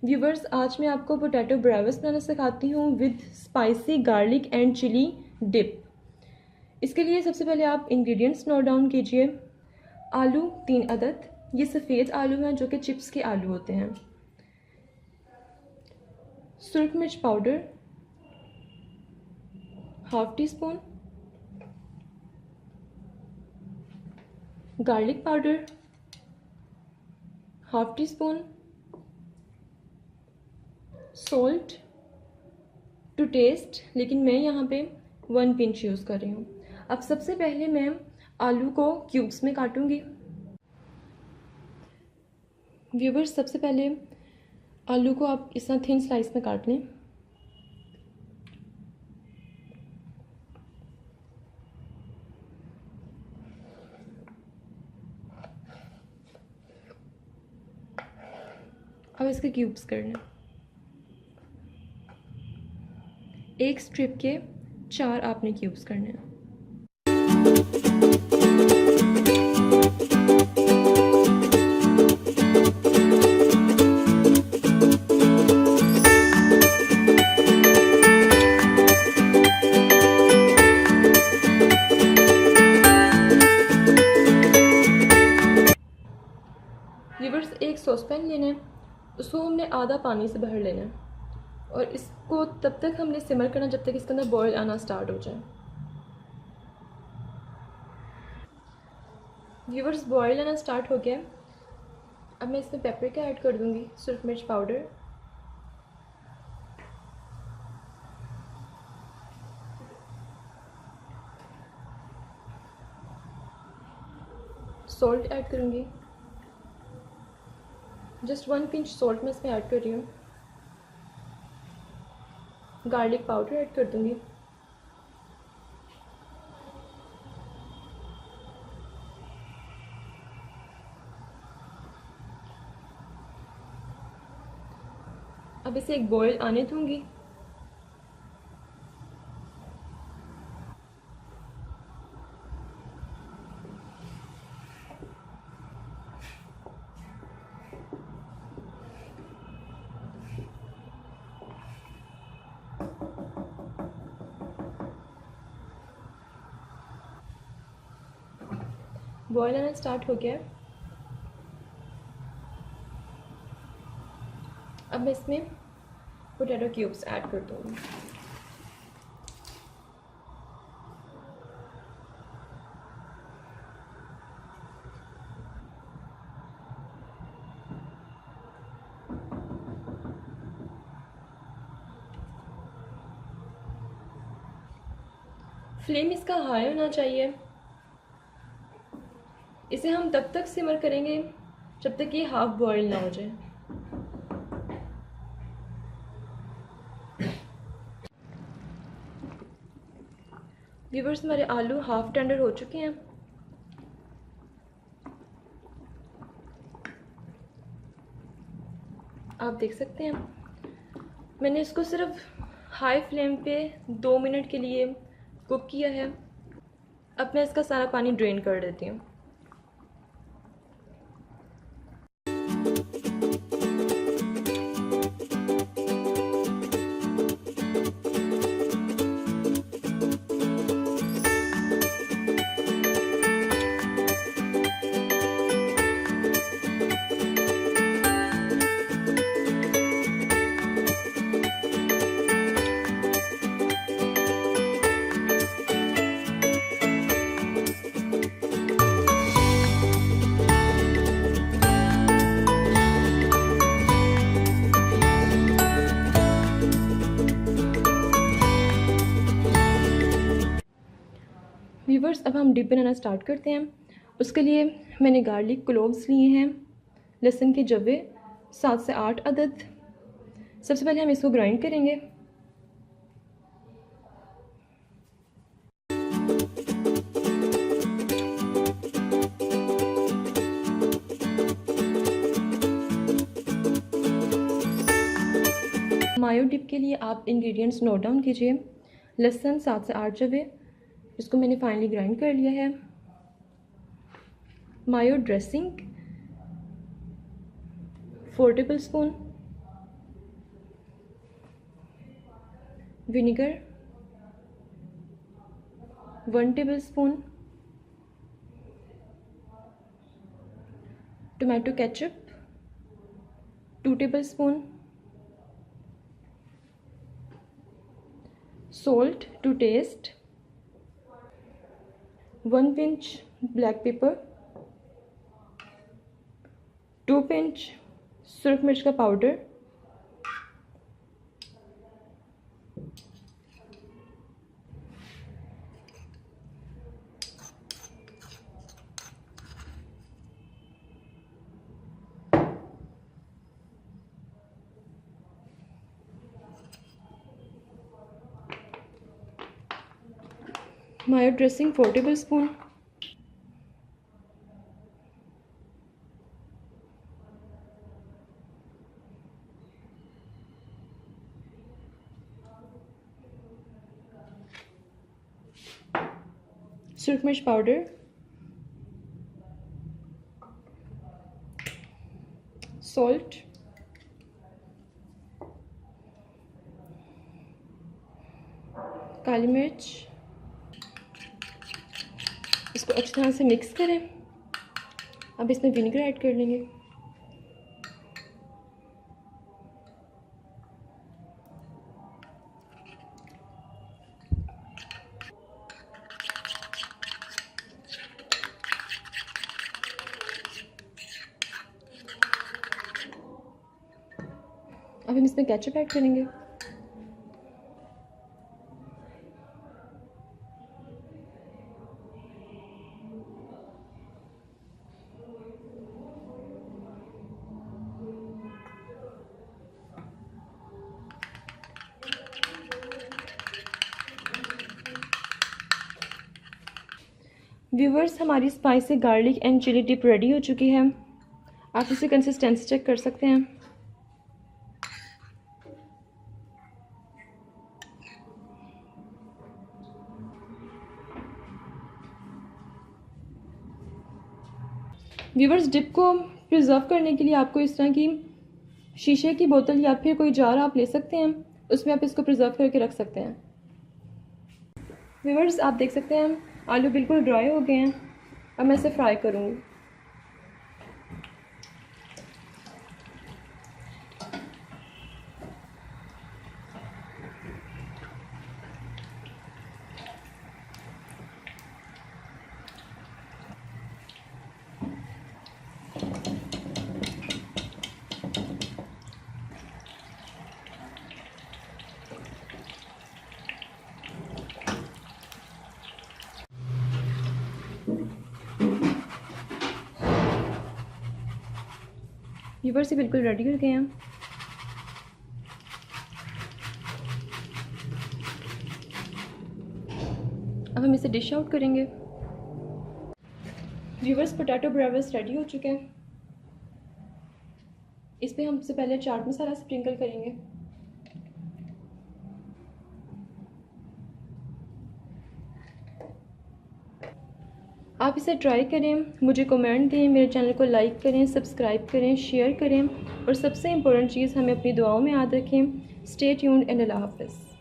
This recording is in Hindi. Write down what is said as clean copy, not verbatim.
व्यूवर्स, आज मैं आपको पोटैटो ब्रावस बनाना सिखाती हूँ with spicy garlic and chilli dip. इसके लिए सबसे पहले आप इंग्रेडिएंट्स नोट डाउन कीजिए। आलू 3 अदद, ये सफ़ेद आलू हैं जो कि चिप्स के आलू होते हैं। सुरख मिर्च powder ½ teaspoon, garlic powder ½ teaspoon, salt to taste, लेकिन मैं यहाँ पे 1 पिंच यूज़ कर रही हूँ। अब सबसे पहले मैं आलू को क्यूब्स में काटूँगी। व्यूवर्स, सबसे पहले आलू को आप इस तरह थिन स्लाइस में काट लें। अब इसके क्यूब्स कर लें। एक स्ट्रिप के 4 आपने क्यूब्स करने हैं। व्यूअर्स, एक सॉसपैन लेना है, उसको हमने आधा पानी से भर लेना है और इसको तब तक हमने सिमर करना जब तक इसके अंदर बॉयल आना स्टार्ट हो जाए। व्यूअर्स, बॉयल आना स्टार्ट हो गया। अब मैं इसमें पेपरिका ऐड कर दूंगी, सुरख मिर्च पाउडर, सॉल्ट ऐड करूंगी। जस्ट 1 पिंच सॉल्ट मैं इसमें ऐड कर रही हूँ। गार्लिक पाउडर ऐड कर दूंगी। अब इसे एक बॉयल आने दूंगी। बॉयल आना स्टार्ट हो गया। अब मैं इसमें पोटैटो क्यूब्स ऐड कर दूँगी। फ्लेम इसका हाई होना चाहिए। इसे हम तब तक सिमर करेंगे जब तक ये हाफ बॉयल ना हो जाए। व्यूअर्स, हमारे आलू हाफ टेंडर हो चुके हैं। आप देख सकते हैं मैंने इसको सिर्फ हाई फ्लेम पे 2 मिनट के लिए कुक किया है। अब मैं इसका सारा पानी ड्रेन कर देती हूँ। व्यूवर्स, अब हम डिप बनाना स्टार्ट करते हैं। उसके लिए मैंने गार्लिक क्लोव्स लिए हैं, लहसुन के जवे 7 से 8 अदद। सबसे पहले हम इसको ग्राइंड करेंगे। मायो डिप के लिए आप इंग्रेडिएंट्स नोट डाउन कीजिए। लहसुन 7 से 8 जवे, इसको मैंने फाइनली ग्राइंड कर लिया है। Mayo dressing 4 tablespoon, vinegar 1 tablespoon, tomato ketchup 2 tablespoon, salt to taste, 1 pinch black pepper, 2 pinch सुरख मिर्च का पाउडर, मायो ड्रेसिंग 4 टेबलस्पून, सुरख मिर्च पाउडर, सॉल्ट, काली मिर्च। इसको अच्छी तरह से मिक्स करें। अब इसमें विनेगर ऐड कर लेंगे। अब हम इसमें केचप ऐड करेंगे। व्यूवर्स, हमारी spicy garlic and chilli dip ready हो चुकी है। आप इसे कंसिस्टेंसी चेक कर सकते हैं। व्यूवर्स, डिप को प्रिजर्व करने के लिए आपको इस तरह की शीशे की बोतल या फिर कोई जार आप ले सकते हैं, उसमें आप इसको प्रिजर्व करके रख सकते हैं। व्यूवर्स, आप देख सकते हैं आलू बिल्कुल ड्राई हो गए हैं। अब मैं इसे फ्राई करूँगी। व्यूवर्स, ये बिल्कुल रेडी हो गए हैं। अब हम इसे डिश आउट करेंगे। व्यूवर्स, पोटैटो ब्रावास रेडी हो चुके हैं। इस पे हम सबसे पहले चाट मसाला स्प्रिंकल करेंगे। आप इसे ट्राई करें, मुझे कमेंट दें, मेरे चैनल को लाइक करें, सब्सक्राइब करें, शेयर करें और सबसे इम्पोर्टेंट चीज़, हमें अपनी दुआओं में याद रखें। स्टे ट्यून्ड एंड अल्लाह हाफ़िज़।